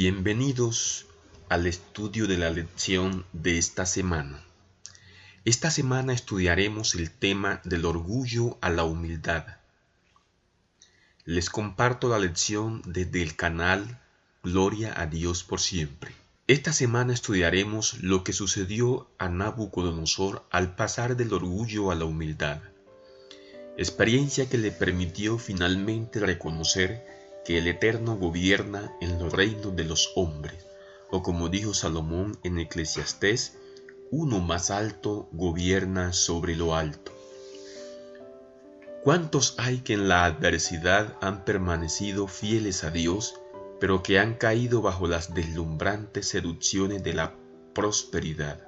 Bienvenidos al estudio de la lección de esta semana. Esta semana estudiaremos el tema del orgullo a la humildad. Les comparto la lección desde el canal Gloria a Dios por siempre. Esta semana estudiaremos lo que sucedió a Nabucodonosor al pasar del orgullo a la humildad, experiencia que le permitió finalmente reconocer que el Eterno gobierna en los reinos de los hombres, o como dijo Salomón en Eclesiastés, uno más alto gobierna sobre lo alto. ¿Cuántos hay que en la adversidad han permanecido fieles a Dios, pero que han caído bajo las deslumbrantes seducciones de la prosperidad?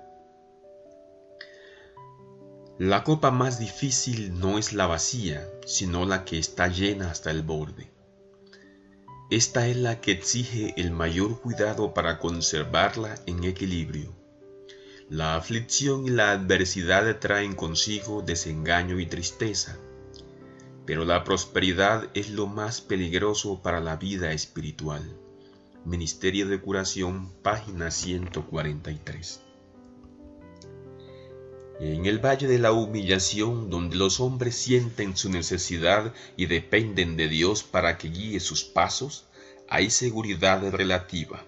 La copa más difícil no es la vacía, sino la que está llena hasta el borde. Esta es la que exige el mayor cuidado para conservarla en equilibrio. La aflicción y la adversidad traen consigo desengaño y tristeza, pero la prosperidad es lo más peligroso para la vida espiritual. Ministerio de Curación, página 143. En el valle de la humillación, donde los hombres sienten su necesidad y dependen de Dios para que guíe sus pasos, hay seguridad relativa.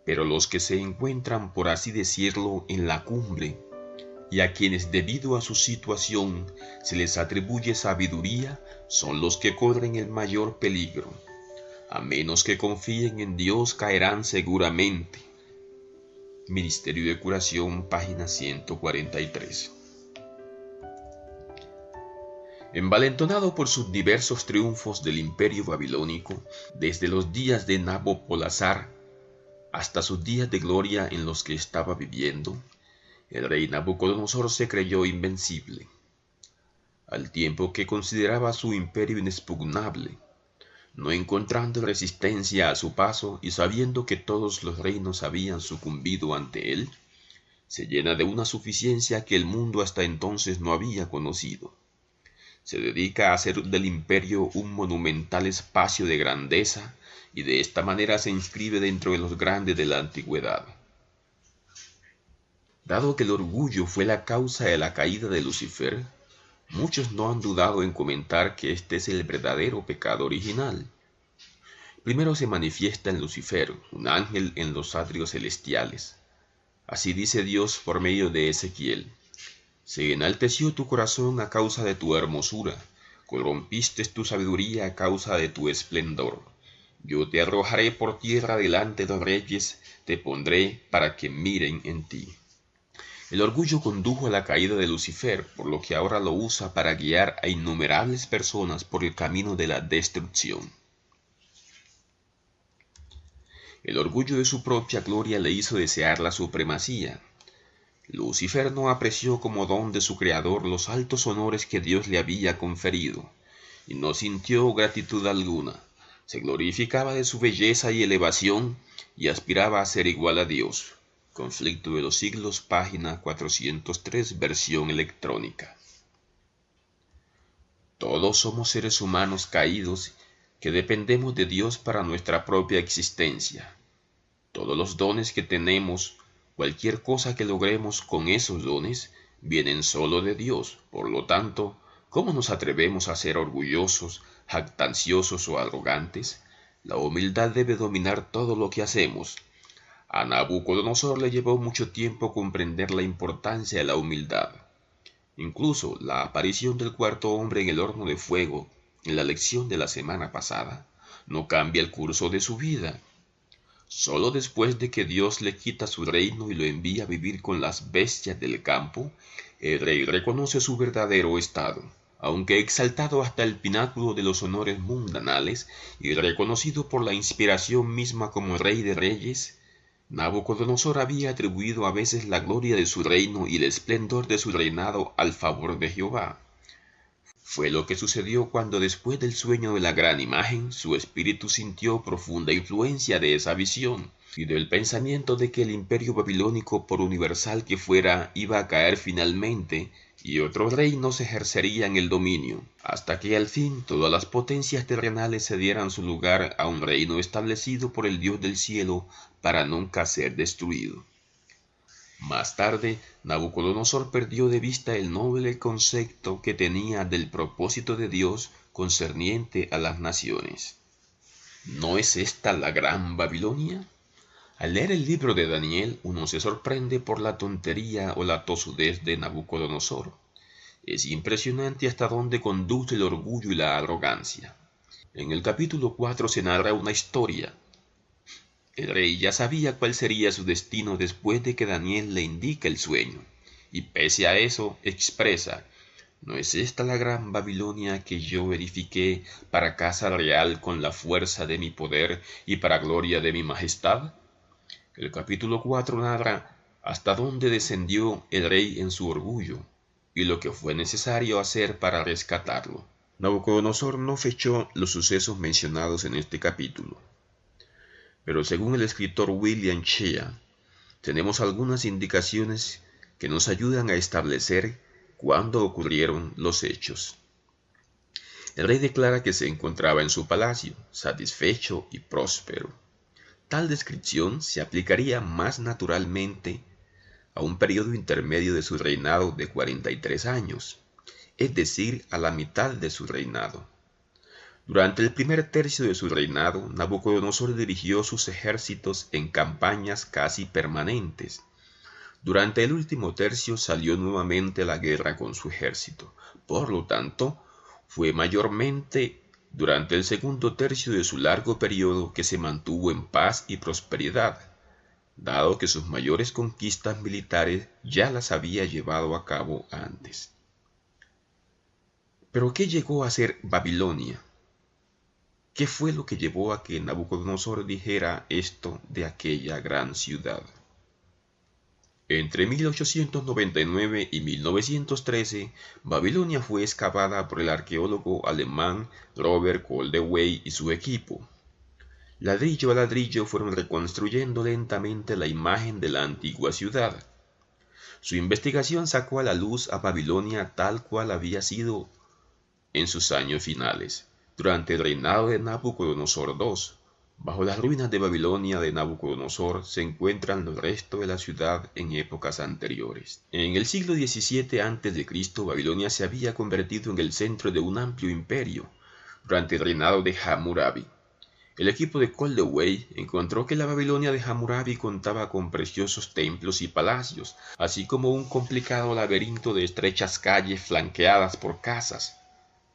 Pero los que se encuentran, por así decirlo, en la cumbre, y a quienes debido a su situación se les atribuye sabiduría, son los que corren el mayor peligro. A menos que confíen en Dios, caerán seguramente. Ministerio de Curación, página 143. Envalentonado por sus diversos triunfos del imperio babilónico, desde los días de Nabopolassar hasta sus días de gloria en los que estaba viviendo, el rey Nabucodonosor se creyó invencible. Al tiempo que consideraba su imperio inexpugnable, no encontrando resistencia a su paso y sabiendo que todos los reinos habían sucumbido ante él, se llena de una suficiencia que el mundo hasta entonces no había conocido. Se dedica a hacer del imperio un monumental espacio de grandeza y de esta manera se inscribe dentro de los grandes de la antigüedad. Dado que el orgullo fue la causa de la caída de Lucifer, muchos no han dudado en comentar que este es el verdadero pecado original. Primero se manifiesta en Lucifer, un ángel en los atrios celestiales. Así dice Dios por medio de Ezequiel: se enalteció tu corazón a causa de tu hermosura, corrompiste tu sabiduría a causa de tu esplendor. Yo te arrojaré por tierra delante de los reyes, te pondré para que miren en ti. El orgullo condujo a la caída de Lucifer, por lo que ahora lo usa para guiar a innumerables personas por el camino de la destrucción. El orgullo de su propia gloria le hizo desear la supremacía. Lucifer no apreció como don de su creador los altos honores que Dios le había conferido, y no sintió gratitud alguna. Se glorificaba de su belleza y elevación, y aspiraba a ser igual a Dios. Conflicto de los siglos, página 403, versión electrónica. Todos somos seres humanos caídos que dependemos de Dios para nuestra propia existencia. Todos los dones que tenemos, cualquier cosa que logremos con esos dones, vienen solo de Dios. Por lo tanto, ¿cómo nos atrevemos a ser orgullosos, jactanciosos o arrogantes? La humildad debe dominar todo lo que hacemos. A Nabucodonosor le llevó mucho tiempo comprender la importancia de la humildad. Incluso la aparición del cuarto hombre en el horno de fuego, en la lección de la semana pasada, no cambia el curso de su vida. Solo después de que Dios le quita su reino y lo envía a vivir con las bestias del campo, el rey reconoce su verdadero estado. Aunque exaltado hasta el pináculo de los honores mundanales y reconocido por la inspiración misma como rey de reyes, Nabucodonosor había atribuido a veces la gloria de su reino y el esplendor de su reinado al favor de Jehová. Fue lo que sucedió cuando después del sueño de la gran imagen, su espíritu sintió profunda influencia de esa visión y del pensamiento de que el imperio babilónico, por universal que fuera, iba a caer finalmente y otros reinos ejercerían el dominio, hasta que al fin todas las potencias terrenales cedieran su lugar a un reino establecido por el Dios del cielo para nunca ser destruido. Más tarde, Nabucodonosor perdió de vista el noble concepto que tenía del propósito de Dios concerniente a las naciones. ¿No es esta la gran Babilonia? Al leer el libro de Daniel, uno se sorprende por la tontería o la tosudez de Nabucodonosor. Es impresionante hasta dónde conduce el orgullo y la arrogancia. En el capítulo 4 se narra una historia. El rey ya sabía cuál sería su destino después de que Daniel le indica el sueño, y pese a eso expresa: ¿no es esta la gran Babilonia que yo edifiqué para casa real con la fuerza de mi poder y para gloria de mi majestad? El capítulo 4 narra hasta dónde descendió el rey en su orgullo y lo que fue necesario hacer para rescatarlo. Nabucodonosor no fechó los sucesos mencionados en este capítulo, pero según el escritor William Shea, tenemos algunas indicaciones que nos ayudan a establecer cuándo ocurrieron los hechos. El rey declara que se encontraba en su palacio, satisfecho y próspero. Tal descripción se aplicaría más naturalmente a un periodo intermedio de su reinado de 43 años, es decir, a la mitad de su reinado. Durante el primer tercio de su reinado, Nabucodonosor dirigió sus ejércitos en campañas casi permanentes. Durante el último tercio salió nuevamente a la guerra con su ejército. Por lo tanto, fue mayormente durante el segundo tercio de su largo periodo que se mantuvo en paz y prosperidad, dado que sus mayores conquistas militares ya las había llevado a cabo antes. ¿Pero qué llegó a ser Babilonia? ¿Qué fue lo que llevó a que Nabucodonosor dijera esto de aquella gran ciudad? Entre 1899 y 1913, Babilonia fue excavada por el arqueólogo alemán Robert Goldewey y su equipo. Ladrillo a ladrillo fueron reconstruyendo lentamente la imagen de la antigua ciudad. Su investigación sacó a la luz a Babilonia tal cual había sido en sus años finales, durante el reinado de Nabucodonosor II. Bajo las ruinas de Babilonia de Nabucodonosor se encuentran los restos de la ciudad en épocas anteriores. En el siglo XVII a.C., Babilonia se había convertido en el centro de un amplio imperio, durante el reinado de Hammurabi. El equipo de Goldewey encontró que la Babilonia de Hammurabi contaba con preciosos templos y palacios, así como un complicado laberinto de estrechas calles flanqueadas por casas.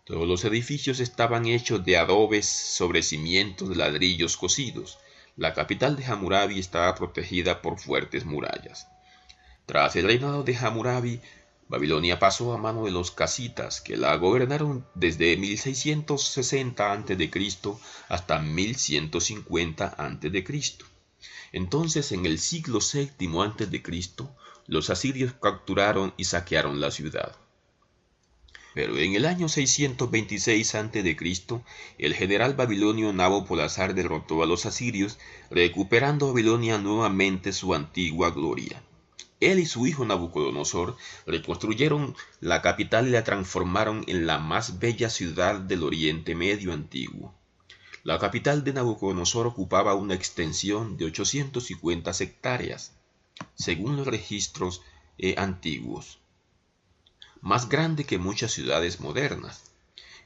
Todos los edificios estaban hechos de adobes sobre cimientos de ladrillos cocidos. La capital de Hammurabi estaba protegida por fuertes murallas. Tras el reinado de Hammurabi, Babilonia pasó a mano de los casitas, que la gobernaron desde 1660 a.C. hasta 1150 a.C. Entonces, en el siglo VII a.C., los asirios capturaron y saquearon la ciudad. Pero en el año 626 a.C., el general babilonio Nabopolassar derrotó a los asirios, recuperando Babilonia nuevamente su antigua gloria. Él y su hijo Nabucodonosor reconstruyeron la capital y la transformaron en la más bella ciudad del Oriente Medio antiguo. La capital de Nabucodonosor ocupaba una extensión de 850 hectáreas, según los registros antiguos, más grande que muchas ciudades modernas.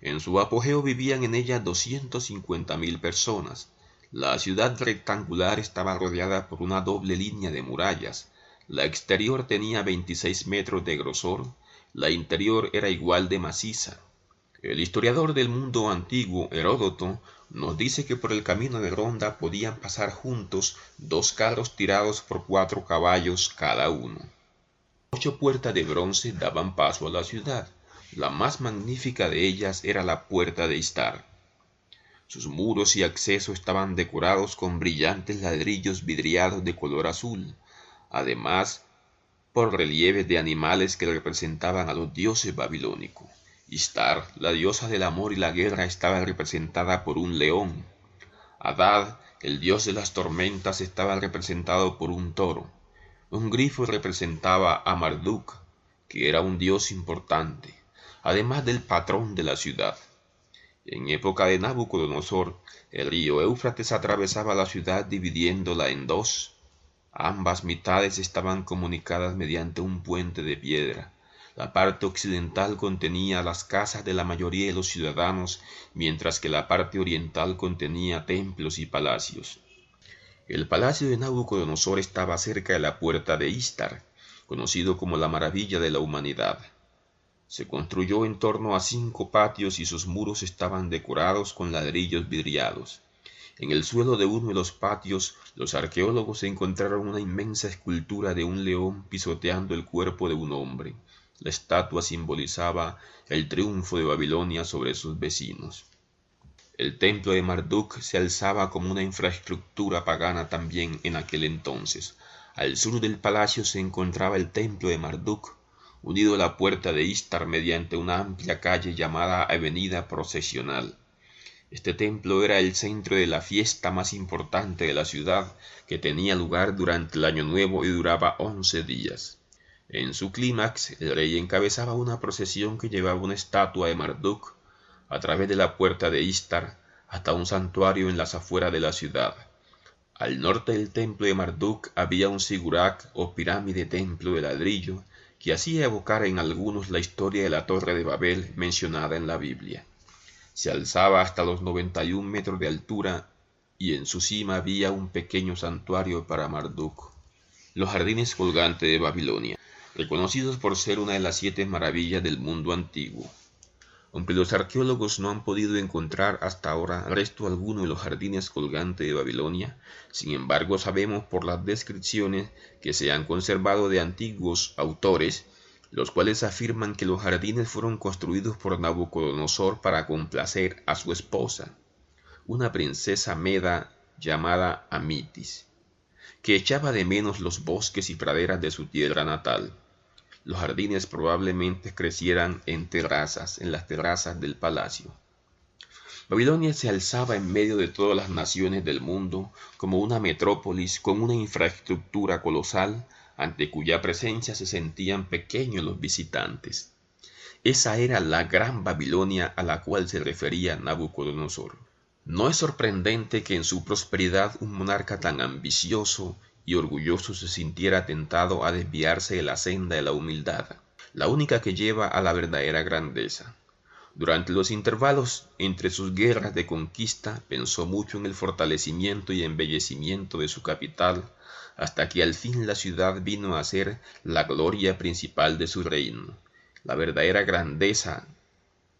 En su apogeo vivían en ella 250.000 personas. La ciudad rectangular estaba rodeada por una doble línea de murallas. La exterior tenía 26 metros de grosor, la interior era igual de maciza. El historiador del mundo antiguo, Heródoto, nos dice que por el camino de ronda podían pasar juntos 2 carros tirados por 4 caballos cada uno. 8 puertas de bronce daban paso a la ciudad. La más magnífica de ellas era la puerta de Istar. Sus muros y acceso estaban decorados con brillantes ladrillos vidriados de color azul, además por relieves de animales que representaban a los dioses babilónicos. Istar, la diosa del amor y la guerra, estaba representada por un león. Adad, el dios de las tormentas, estaba representado por un toro. Un grifo representaba a Marduk, que era un dios importante, además del patrón de la ciudad. En época de Nabucodonosor, el río Éufrates atravesaba la ciudad dividiéndola en dos. Ambas mitades estaban comunicadas mediante un puente de piedra. La parte occidental contenía las casas de la mayoría de los ciudadanos, mientras que la parte oriental contenía templos y palacios. El palacio de Nabucodonosor estaba cerca de la puerta de Istar, conocido como la maravilla de la humanidad. Se construyó en torno a 5 patios y sus muros estaban decorados con ladrillos vidriados. En el suelo de uno de los patios, los arqueólogos encontraron una inmensa escultura de un león pisoteando el cuerpo de un hombre. La estatua simbolizaba el triunfo de Babilonia sobre sus vecinos. El templo de Marduk se alzaba como una infraestructura pagana también en aquel entonces. Al sur del palacio se encontraba el templo de Marduk, unido a la puerta de Istar mediante una amplia calle llamada Avenida Procesional. Este templo era el centro de la fiesta más importante de la ciudad, que tenía lugar durante el Año Nuevo y duraba 11 días. En su clímax, el rey encabezaba una procesión que llevaba una estatua de Marduk a través de la puerta de Istar hasta un santuario en las afueras de la ciudad. Al norte del templo de Marduk había un sigurak o pirámide templo de ladrillo que hacía evocar en algunos la historia de la Torre de Babel mencionada en la Biblia. Se alzaba hasta los 91 metros de altura y en su cima había un pequeño santuario para Marduk. Los jardines colgantes de Babilonia, reconocidos por ser una de las 7 maravillas del mundo antiguo. Aunque los arqueólogos no han podido encontrar hasta ahora resto alguno de los jardines colgantes de Babilonia, sin embargo sabemos por las descripciones que se han conservado de antiguos autores, los cuales afirman que los jardines fueron construidos por Nabucodonosor para complacer a su esposa, una princesa meda llamada Amitis, que echaba de menos los bosques y praderas de su tierra natal. Los jardines probablemente crecieran en las terrazas del palacio. Babilonia se alzaba en medio de todas las naciones del mundo como una metrópolis con una infraestructura colosal ante cuya presencia se sentían pequeños los visitantes. Esa era la gran Babilonia a la cual se refería Nabucodonosor. No es sorprendente que en su prosperidad un monarca tan ambicioso y orgulloso se sintiera tentado a desviarse de la senda de la humildad, la única que lleva a la verdadera grandeza. Durante los intervalos entre sus guerras de conquista pensó mucho en el fortalecimiento y embellecimiento de su capital, hasta que al fin la ciudad vino a ser la gloria principal de su reino, la verdadera grandeza,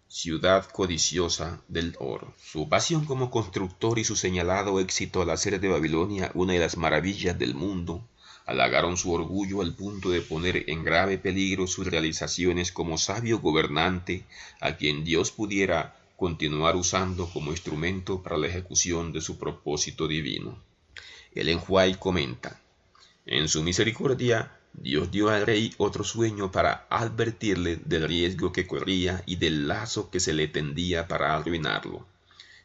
ciudad codiciosa del oro. Su pasión como constructor y su señalado éxito al hacer de Babilonia una de las maravillas del mundo halagaron su orgullo al punto de poner en grave peligro sus realizaciones como sabio gobernante a quien Dios pudiera continuar usando como instrumento para la ejecución de su propósito divino. Ellen White comenta: en su misericordia, Dios dio al rey otro sueño para advertirle del riesgo que corría y del lazo que se le tendía para arruinarlo.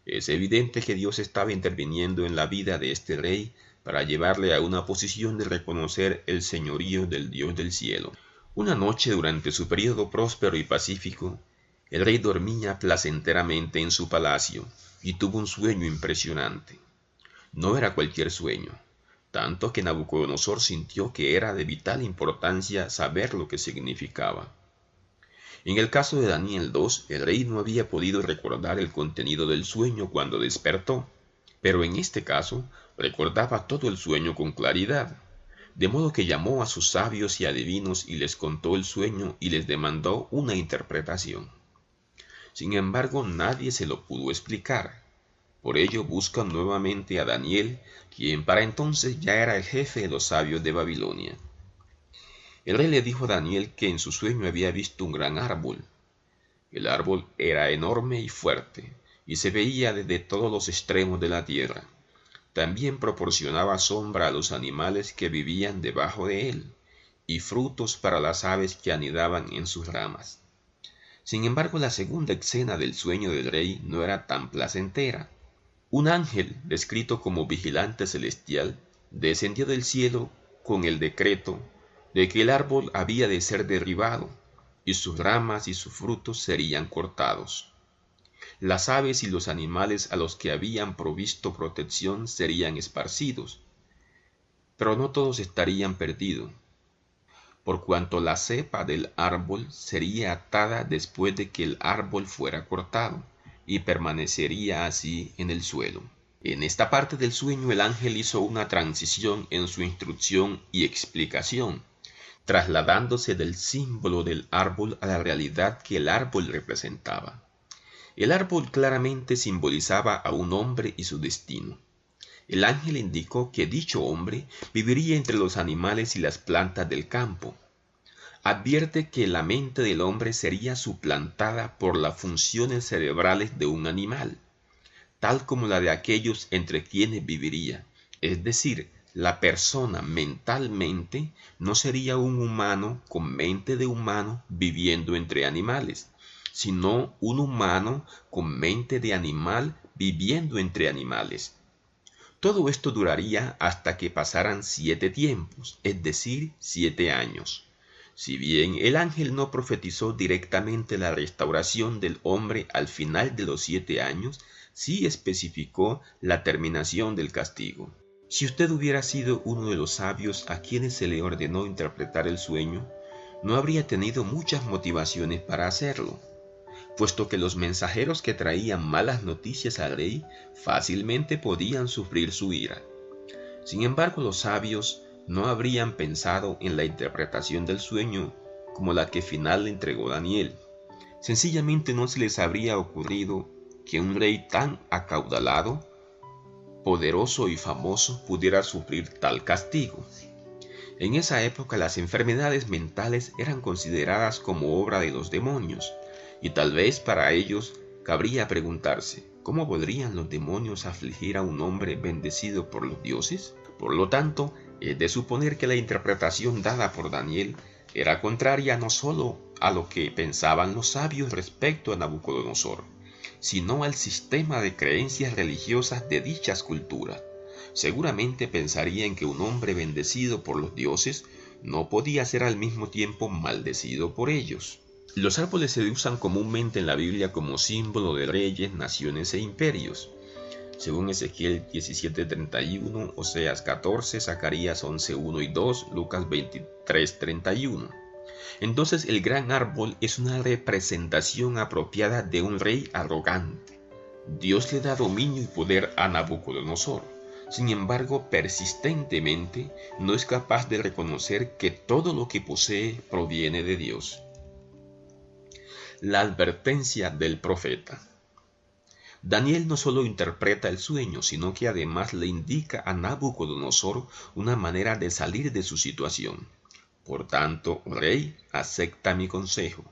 Es evidente que Dios estaba interviniendo en la vida de este rey para llevarle a una posición de reconocer el señorío del Dios del cielo. Una noche durante su período próspero y pacífico, el rey dormía placenteramente en su palacio y tuvo un sueño impresionante. No era cualquier sueño, tanto que Nabucodonosor sintió que era de vital importancia saber lo que significaba. En el caso de Daniel 2, el rey no había podido recordar el contenido del sueño cuando despertó, pero en este caso recordaba todo el sueño con claridad, de modo que llamó a sus sabios y adivinos y les contó el sueño y les demandó una interpretación. Sin embargo, nadie se lo pudo explicar. Por ello buscan nuevamente a Daniel, quien para entonces ya era el jefe de los sabios de Babilonia. El rey le dijo a Daniel que en su sueño había visto un gran árbol. El árbol era enorme y fuerte, y se veía desde todos los extremos de la tierra. También proporcionaba sombra a los animales que vivían debajo de él, y frutos para las aves que anidaban en sus ramas. Sin embargo, la segunda escena del sueño del rey no era tan placentera. Un ángel, descrito como vigilante celestial, descendió del cielo con el decreto de que el árbol había de ser derribado, y sus ramas y sus frutos serían cortados. Las aves y los animales a los que habían provisto protección serían esparcidos, pero no todos estarían perdidos, por cuanto la cepa del árbol sería atada después de que el árbol fuera cortado, y permanecería así en el suelo. En esta parte del sueño el ángel hizo una transición en su instrucción y explicación, trasladándose del símbolo del árbol a la realidad que el árbol representaba. El árbol claramente simbolizaba a un hombre y su destino. El ángel indicó que dicho hombre viviría entre los animales y las plantas del campo. Advierte que la mente del hombre sería suplantada por las funciones cerebrales de un animal, tal como la de aquellos entre quienes viviría. Es decir, la persona mentalmente no sería un humano con mente de humano viviendo entre animales, sino un humano con mente de animal viviendo entre animales. Todo esto duraría hasta que pasaran 7 tiempos, es decir, 7 años. Si bien el ángel no profetizó directamente la restauración del hombre al final de los 7 años, sí especificó la terminación del castigo. Si usted hubiera sido uno de los sabios a quienes se le ordenó interpretar el sueño, no habría tenido muchas motivaciones para hacerlo, puesto que los mensajeros que traían malas noticias al rey fácilmente podían sufrir su ira. Sin embargo, los sabios no habrían pensado en la interpretación del sueño como la que final le entregó Daniel. Sencillamente no se les habría ocurrido que un rey tan acaudalado, poderoso y famoso pudiera sufrir tal castigo. En esa época las enfermedades mentales eran consideradas como obra de los demonios, y tal vez para ellos cabría preguntarse, ¿cómo podrían los demonios afligir a un hombre bendecido por los dioses? Por lo tanto, es de suponer que la interpretación dada por Daniel era contraria no solo a lo que pensaban los sabios respecto a Nabucodonosor, sino al sistema de creencias religiosas de dichas culturas. Seguramente pensarían que un hombre bendecido por los dioses no podía ser al mismo tiempo maldecido por ellos. Los árboles se usan comúnmente en la Biblia como símbolo de reyes, naciones e imperios. Según Ezequiel 17:31, Oseas 14, Zacarías 11:1 y 2, Lucas 23:31. Entonces el gran árbol es una representación apropiada de un rey arrogante. Dios le da dominio y poder a Nabucodonosor. Sin embargo, persistentemente no es capaz de reconocer que todo lo que posee proviene de Dios. La advertencia del profeta. Daniel no solo interpreta el sueño, sino que además le indica a Nabucodonosor una manera de salir de su situación. Por tanto, rey, acepta mi consejo.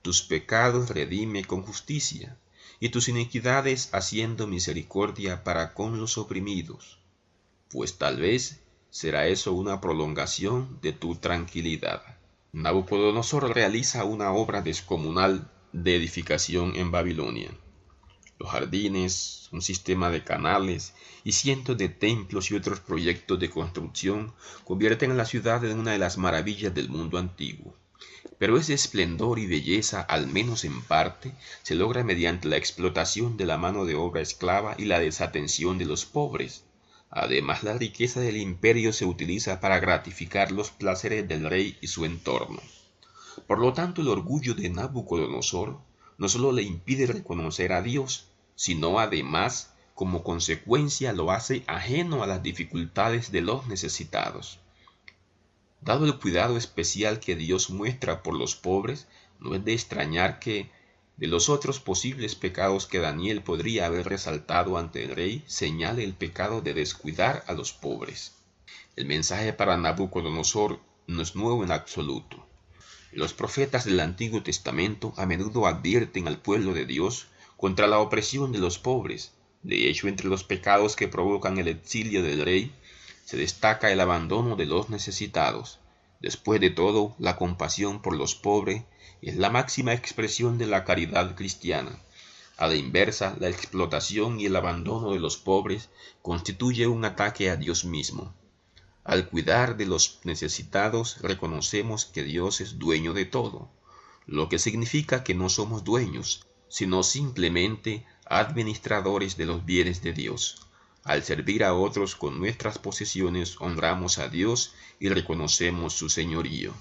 Tus pecados redime con justicia, y tus iniquidades haciendo misericordia para con los oprimidos. Pues tal vez será eso una prolongación de tu tranquilidad. Nabucodonosor realiza una obra descomunal de edificación en Babilonia. Los jardines, un sistema de canales y cientos de templos y otros proyectos de construcción convierten a la ciudad en una de las maravillas del mundo antiguo. Pero ese esplendor y belleza, al menos en parte, se logra mediante la explotación de la mano de obra esclava y la desatención de los pobres. Además, la riqueza del imperio se utiliza para gratificar los placeres del rey y su entorno. Por lo tanto, el orgullo de Nabucodonosor no solo le impide reconocer a Dios, sino además, como consecuencia, lo hace ajeno a las dificultades de los necesitados. Dado el cuidado especial que Dios muestra por los pobres, no es de extrañar que, de los otros posibles pecados que Daniel podría haber resaltado ante el rey, señale el pecado de descuidar a los pobres. El mensaje para Nabucodonosor no es nuevo en absoluto. Los profetas del Antiguo Testamento a menudo advierten al pueblo de Dios contra la opresión de los pobres. De hecho, entre los pecados que provocan el exilio del rey, se destaca el abandono de los necesitados. Después de todo, la compasión por los pobres es la máxima expresión de la caridad cristiana. A la inversa, la explotación y el abandono de los pobres constituye un ataque a Dios mismo. Al cuidar de los necesitados, reconocemos que Dios es dueño de todo, lo que significa que no somos dueños, sino simplemente administradores de los bienes de Dios. Al servir a otros con nuestras posesiones, honramos a Dios y reconocemos su señorío.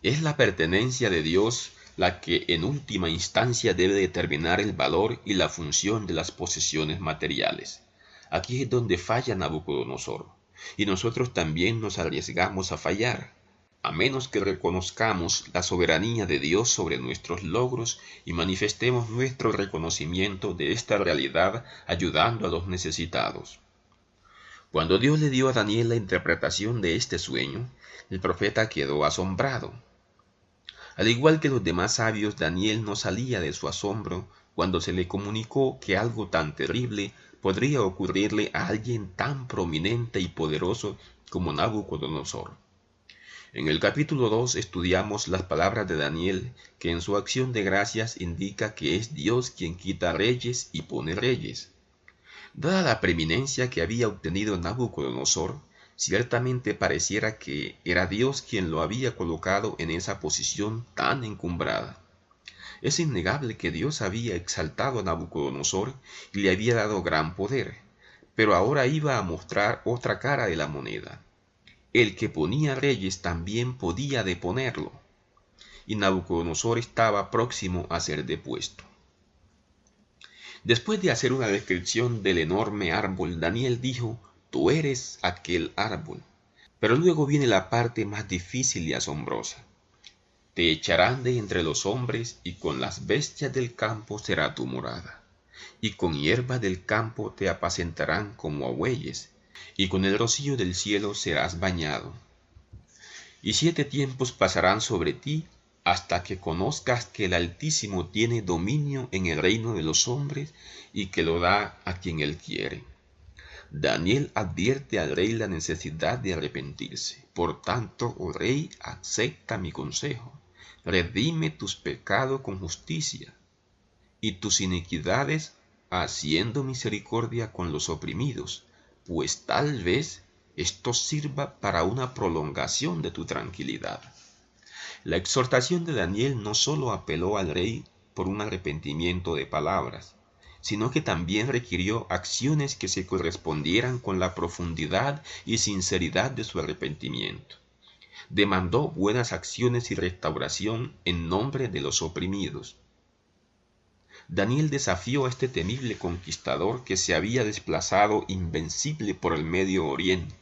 Es la pertenencia de Dios la que en última instancia debe determinar el valor y la función de las posesiones materiales. Aquí es donde falla Nabucodonosor, y nosotros también nos arriesgamos a fallar, a menos que reconozcamos la soberanía de Dios sobre nuestros logros y manifestemos nuestro reconocimiento de esta realidad ayudando a los necesitados. Cuando Dios le dio a Daniel la interpretación de este sueño, el profeta quedó asombrado. Al igual que los demás sabios, Daniel no salía de su asombro cuando se le comunicó que algo tan terrible podría ocurrirle a alguien tan prominente y poderoso como Nabucodonosor. En el capítulo 2 estudiamos las palabras de Daniel, que en su acción de gracias indica que es Dios quien quita reyes y pone reyes. Dada la preeminencia que había obtenido Nabucodonosor, ciertamente pareciera que era Dios quien lo había colocado en esa posición tan encumbrada. Es innegable que Dios había exaltado a Nabucodonosor y le había dado gran poder, pero ahora iba a mostrar otra cara de la moneda. El que ponía reyes también podía deponerlo, y Nabucodonosor estaba próximo a ser depuesto. Después de hacer una descripción del enorme árbol, Daniel dijo: «Tú eres aquel árbol». Pero luego viene la parte más difícil y asombrosa. «Te echarán de entre los hombres, y con las bestias del campo será tu morada, y con hierba del campo te apacentarán como a bueyes, y con el rocío del cielo serás bañado. Y 7 tiempos pasarán sobre ti, hasta que conozcas que el Altísimo tiene dominio en el reino de los hombres y que lo da a quien él quiere». Daniel advierte al rey la necesidad de arrepentirse. «Por tanto, oh rey, acepta mi consejo. Redime tus pecados con justicia y tus iniquidades haciendo misericordia con los oprimidos, pues tal vez esto sirva para una prolongación de tu tranquilidad». La exhortación de Daniel no solo apeló al rey por un arrepentimiento de palabras, sino que también requirió acciones que se correspondieran con la profundidad y sinceridad de su arrepentimiento. Demandó buenas acciones y restauración en nombre de los oprimidos. Daniel desafió a este temible conquistador que se había desplazado invencible por el Medio Oriente.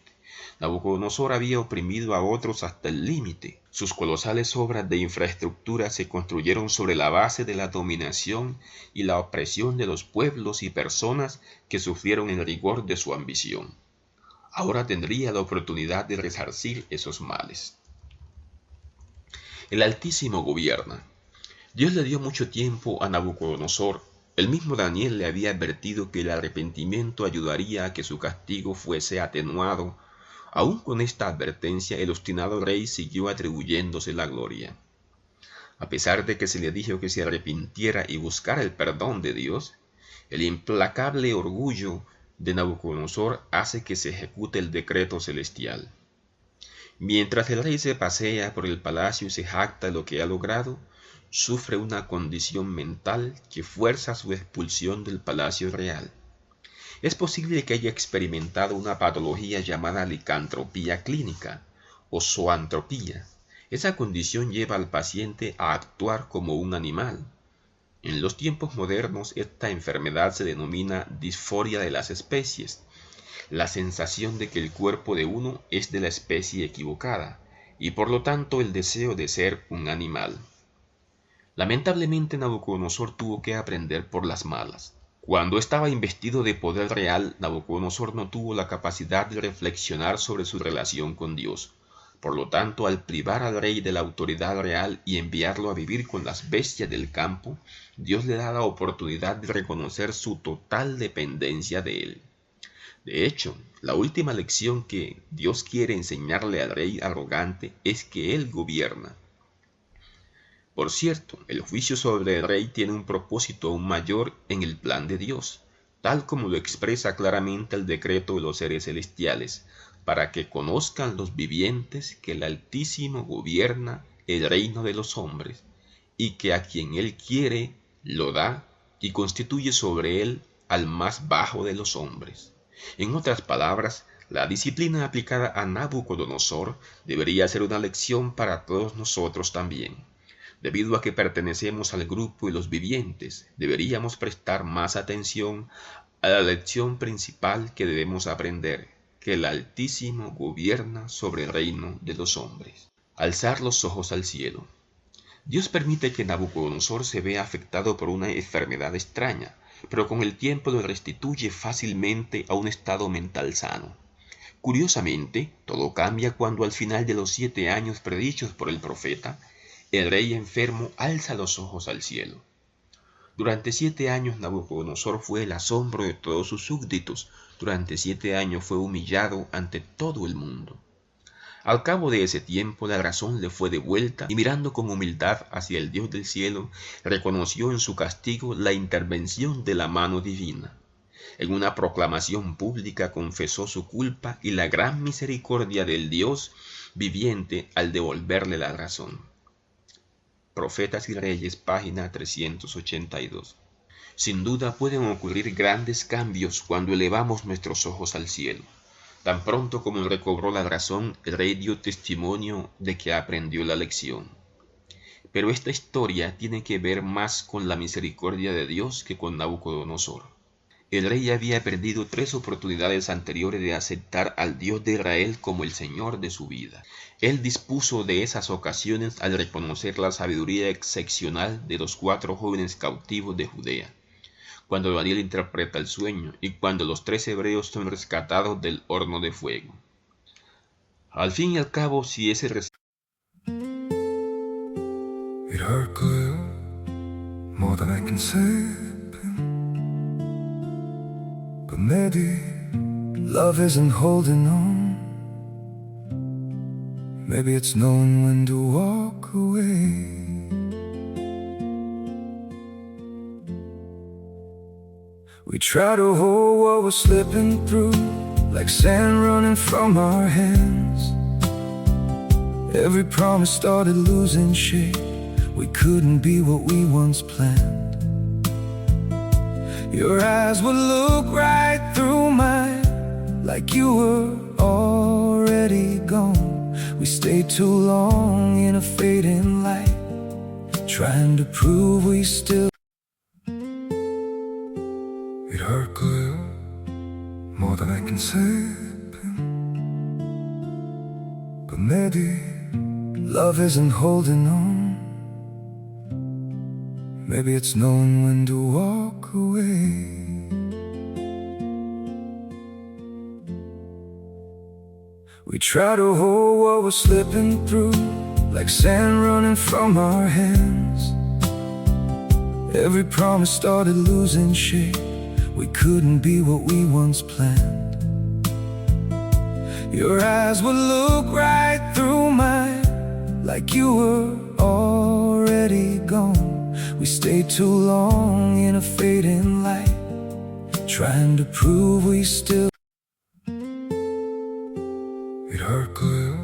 Nabucodonosor había oprimido a otros hasta el límite. Sus colosales obras de infraestructura se construyeron sobre la base de la dominación y la opresión de los pueblos y personas que sufrieron el rigor de su ambición. Ahora tendría la oportunidad de resarcir esos males. El Altísimo gobierna. Dios le dio mucho tiempo a Nabucodonosor. El mismo Daniel le había advertido que el arrepentimiento ayudaría a que su castigo fuese atenuado. Aún con esta advertencia, el obstinado rey siguió atribuyéndose la gloria. A pesar de que se le dijo que se arrepintiera y buscara el perdón de Dios, el implacable orgullo de Nabucodonosor hace que se ejecute el decreto celestial. Mientras el rey se pasea por el palacio y se jacta de lo que ha logrado, sufre una condición mental que fuerza su expulsión del palacio real. Es posible que haya experimentado una patología llamada licantropía clínica o zoantropía. Esa condición lleva al paciente a actuar como un animal. En los tiempos modernos, esta enfermedad se denomina disforia de las especies, la sensación de que el cuerpo de uno es de la especie equivocada y por lo tanto el deseo de ser un animal. Lamentablemente, Nabucodonosor tuvo que aprender por las malas. Cuando estaba investido de poder real, Nabucodonosor no tuvo la capacidad de reflexionar sobre su relación con Dios. Por lo tanto, al privar al rey de la autoridad real y enviarlo a vivir con las bestias del campo, Dios le da la oportunidad de reconocer su total dependencia de él. De hecho, la última lección que Dios quiere enseñarle al rey arrogante es que él gobierna. Por cierto, el juicio sobre el rey tiene un propósito aún mayor en el plan de Dios, tal como lo expresa claramente el decreto de los seres celestiales. para que conozcan los vivientes que el Altísimo gobierna el reino de los hombres, y que a quien él quiere lo da y constituye sobre él al más bajo de los hombres. En otras palabras, la disciplina aplicada a Nabucodonosor debería ser una lección para todos nosotros también. Debido a que pertenecemos al grupo de los vivientes, deberíamos prestar más atención a la lección principal que debemos aprender, que el Altísimo gobierna sobre el reino de los hombres. Alzar los ojos al cielo. Dios permite que Nabucodonosor se vea afectado por una enfermedad extraña, pero con el tiempo lo restituye fácilmente a un estado mental sano. Curiosamente, todo cambia cuando al final de los 7 años predichos por el profeta, el rey enfermo alza los ojos al cielo. Durante 7 años Nabucodonosor fue el asombro de todos sus súbditos. Durante 7 años fue humillado ante todo el mundo. Al cabo de ese tiempo la razón le fue devuelta y mirando con humildad hacia el Dios del cielo, reconoció en su castigo la intervención de la mano divina. En una proclamación pública confesó su culpa y la gran misericordia del Dios viviente al devolverle la razón. Profetas y Reyes, página 382. Sin duda pueden ocurrir grandes cambios cuando elevamos nuestros ojos al cielo. Tan pronto como recobró la razón, el rey dio testimonio de que aprendió la lección. Pero esta historia tiene que ver más con la misericordia de Dios que con Nabucodonosor. El rey había perdido 3 oportunidades anteriores de aceptar al Dios de Israel como el Señor de su vida. Él dispuso de esas ocasiones al reconocer la sabiduría excepcional de los 4 jóvenes cautivos de Judea, cuando Daniel interpreta el sueño y cuando los 3 hebreos son rescatados del horno de fuego. Al fin y al cabo, si ese It hurt good, more than I can say. But maybe love isn't holding on. Maybe it's knowing when to walk away. We try to hold what we're slipping through, like sand running from our hands. Every promise started losing shape. We couldn't be what we once planned. Your eyes would look right through mine, like you were already gone. We stayed too long in a fading light, trying to prove we still. It hurt good, more than I can say. But maybe love isn't holding on. Maybe it's knowing when to walk away. We try to hold what we're slipping through, like sand running from our hands. Every promise started losing shape. We couldn't be what we once planned. Your eyes would look right through mine, like you were already gone. We stayed too long in a fading light, trying to prove we still. It hurt good,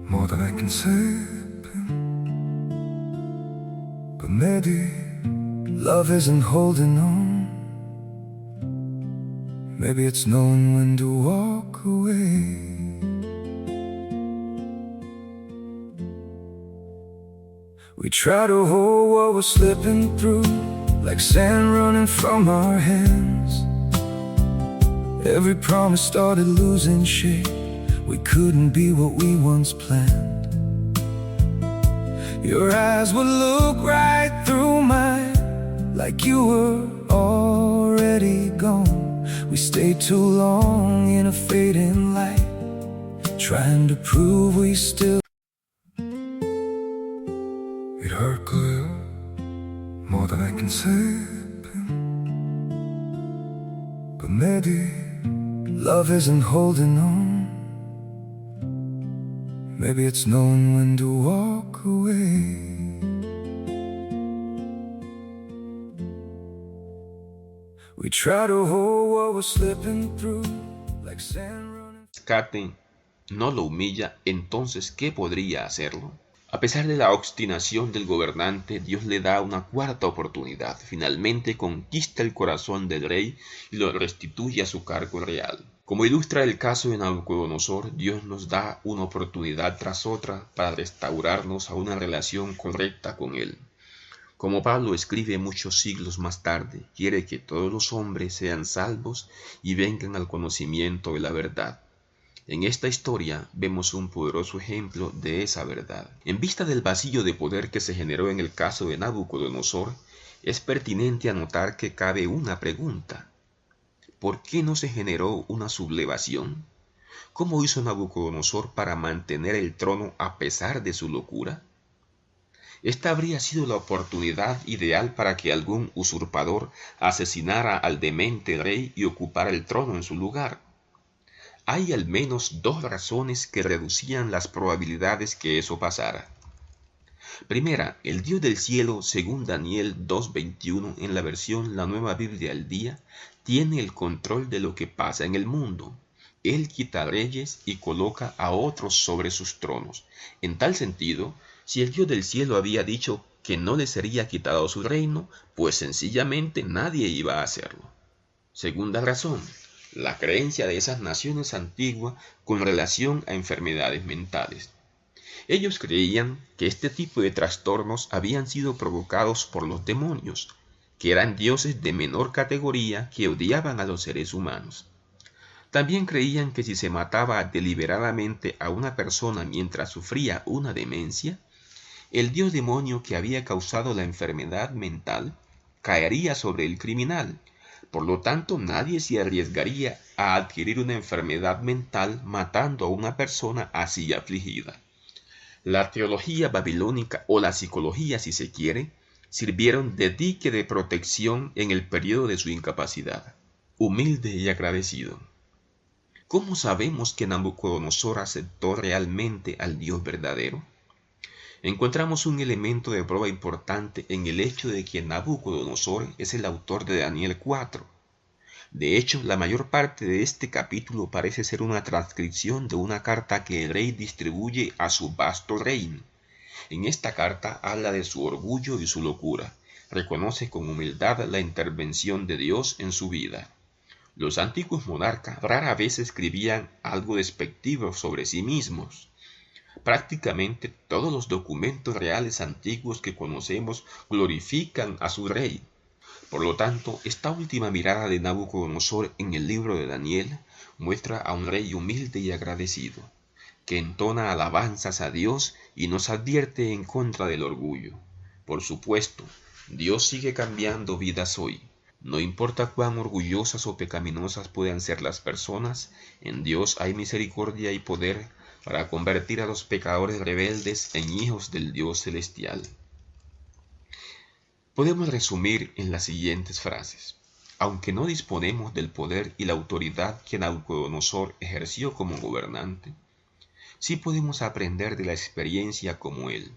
more than I can say. But maybe love isn't holding on. Maybe it's knowing when to walk away. We try to hold what we're slipping through, like sand running from our hands. Every promise started losing shape. We couldn't be what we once planned. Your eyes would look right through mine, like you were already gone. We stayed too long in a fading light, trying to prove we still. It hurt good, more than I can say. But maybe love isn't holding on. Maybe it's knowing when to walk away. We try to hold what we're slipping through, like sand running. rescate no lo humilla, entonces ¿qué podría hacerlo? A pesar de la obstinación del gobernante, Dios le da una cuarta oportunidad. Finalmente conquista el corazón del rey y lo restituye a su cargo real. Como ilustra el caso de Nabucodonosor, Dios nos da una oportunidad tras otra para restaurarnos a una relación correcta con Él. Como Pablo escribe muchos siglos más tarde, quiere que todos los hombres sean salvos y vengan al conocimiento de la verdad. En esta historia vemos un poderoso ejemplo de esa verdad. En vista del vacío de poder que se generó en el caso de Nabucodonosor, es pertinente anotar que cabe una pregunta. ¿Por qué no se generó una sublevación? ¿Cómo hizo Nabucodonosor para mantener el trono a pesar de su locura? Esta habría sido la oportunidad ideal para que algún usurpador asesinara al demente rey y ocupara el trono en su lugar. Hay al menos dos razones que reducían las probabilidades que eso pasara. Primera, el Dios del cielo, según Daniel 2:21 en la versión La Nueva Biblia al Día, tiene el control de lo que pasa en el mundo. Él quita reyes y coloca a otros sobre sus tronos. En tal sentido, si el Dios del cielo había dicho que no le sería quitado su reino, pues sencillamente nadie iba a hacerlo. Segunda razón, la creencia de esas naciones antiguas con relación a enfermedades mentales. Ellos creían que este tipo de trastornos habían sido provocados por los demonios, que eran dioses de menor categoría que odiaban a los seres humanos. También creían que si se mataba deliberadamente a una persona mientras sufría una demencia, el dios demonio que había causado la enfermedad mental caería sobre el criminal. Por lo tanto, nadie se arriesgaría a adquirir una enfermedad mental matando a una persona así afligida. La teología babilónica, o la psicología si se quiere, sirvieron de dique de protección en el periodo de su incapacidad. Humilde y agradecido. ¿Cómo sabemos que Nabucodonosor aceptó realmente al Dios verdadero? Encontramos un elemento de prueba importante en el hecho de que Nabucodonosor es el autor de Daniel 4. De hecho, la mayor parte de este capítulo parece ser una transcripción de una carta que el rey distribuye a su vasto reino. En esta carta habla de su orgullo y su locura. Reconoce con humildad la intervención de Dios en su vida. Los antiguos monarcas rara vez escribían algo despectivo sobre sí mismos. Prácticamente todos los documentos reales antiguos que conocemos glorifican a su rey. Por lo tanto, esta última mirada de Nabucodonosor en el libro de Daniel muestra a un rey humilde y agradecido, que entona alabanzas a Dios y nos advierte en contra del orgullo. Por supuesto, Dios sigue cambiando vidas hoy. No importa cuán orgullosas o pecaminosas puedan ser las personas, en Dios hay misericordia y poder para convertir a los pecadores rebeldes en hijos del Dios celestial. Podemos resumir en las siguientes frases. Aunque no disponemos del poder y la autoridad que Nabucodonosor ejerció como gobernante, sí podemos aprender de la experiencia como él.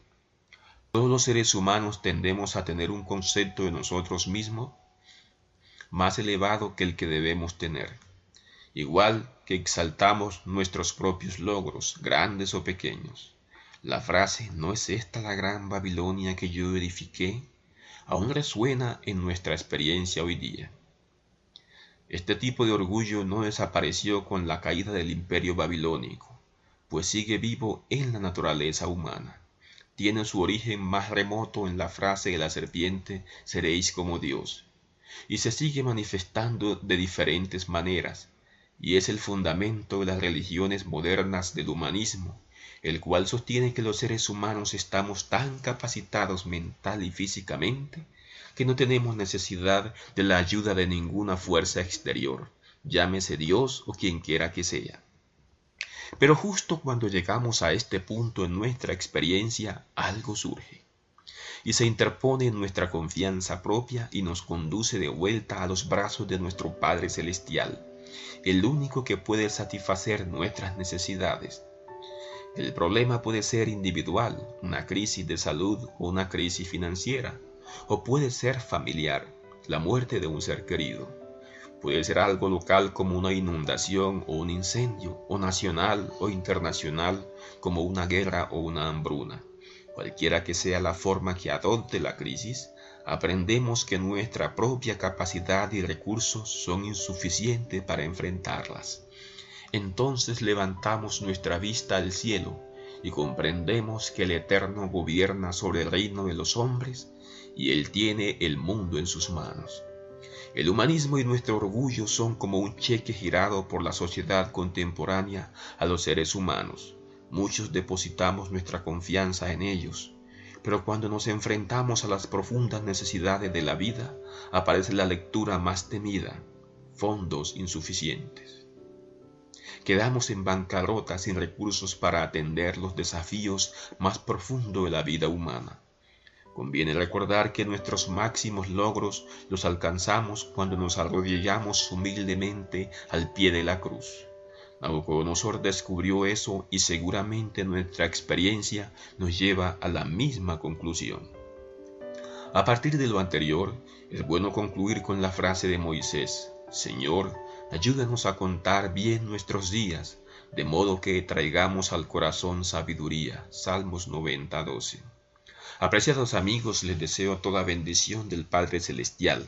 Todos los seres humanos tendemos a tener un concepto de nosotros mismos más elevado que el que debemos tener. Igual que exaltamos nuestros propios logros, grandes o pequeños. La frase ¿no es esta la gran Babilonia que yo edifiqué?, aún resuena en nuestra experiencia hoy día. Este tipo de orgullo no desapareció con la caída del imperio babilónico, pues sigue vivo en la naturaleza humana. Tiene su origen más remoto en la frase de la serpiente «seréis como Dios», y se sigue manifestando de diferentes maneras, y es el fundamento de las religiones modernas del humanismo, el cual sostiene que los seres humanos estamos tan capacitados mental y físicamente que no tenemos necesidad de la ayuda de ninguna fuerza exterior, llámese Dios o quien quiera que sea. Pero justo cuando llegamos a este punto en nuestra experiencia, algo surge, y se interpone en nuestra confianza propia y nos conduce de vuelta a los brazos de nuestro Padre Celestial, el único que puede satisfacer nuestras necesidades. El problema puede ser individual, una crisis de salud o una crisis financiera, o puede ser familiar, la muerte de un ser querido. Puede ser algo local como una inundación o un incendio, o nacional o internacional como una guerra o una hambruna. Cualquiera que sea la forma que adopte la crisis, aprendemos que nuestra propia capacidad y recursos son insuficientes para enfrentarlas. Entonces levantamos nuestra vista al cielo y comprendemos que el Eterno gobierna sobre el reino de los hombres y Él tiene el mundo en sus manos. El humanismo y nuestro orgullo son como un cheque girado por la sociedad contemporánea a los seres humanos. Muchos depositamos nuestra confianza en ellos, pero cuando nos enfrentamos a las profundas necesidades de la vida, aparece la lectura más temida: fondos insuficientes. Quedamos en bancarrota sin recursos para atender los desafíos más profundos de la vida humana. Conviene recordar que nuestros máximos logros los alcanzamos cuando nos arrodillamos humildemente al pie de la cruz. Nabucodonosor descubrió eso y seguramente nuestra experiencia nos lleva a la misma conclusión. A partir de lo anterior, es bueno concluir con la frase de Moisés: Señor, ayúdanos a contar bien nuestros días, de modo que traigamos al corazón sabiduría. Salmos 90:12. Apreciados amigos, les deseo toda bendición del Padre Celestial.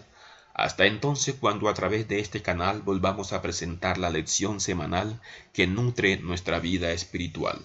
Hasta entonces, cuando a través de este canal volvamos a presentar la lección semanal que nutre nuestra vida espiritual.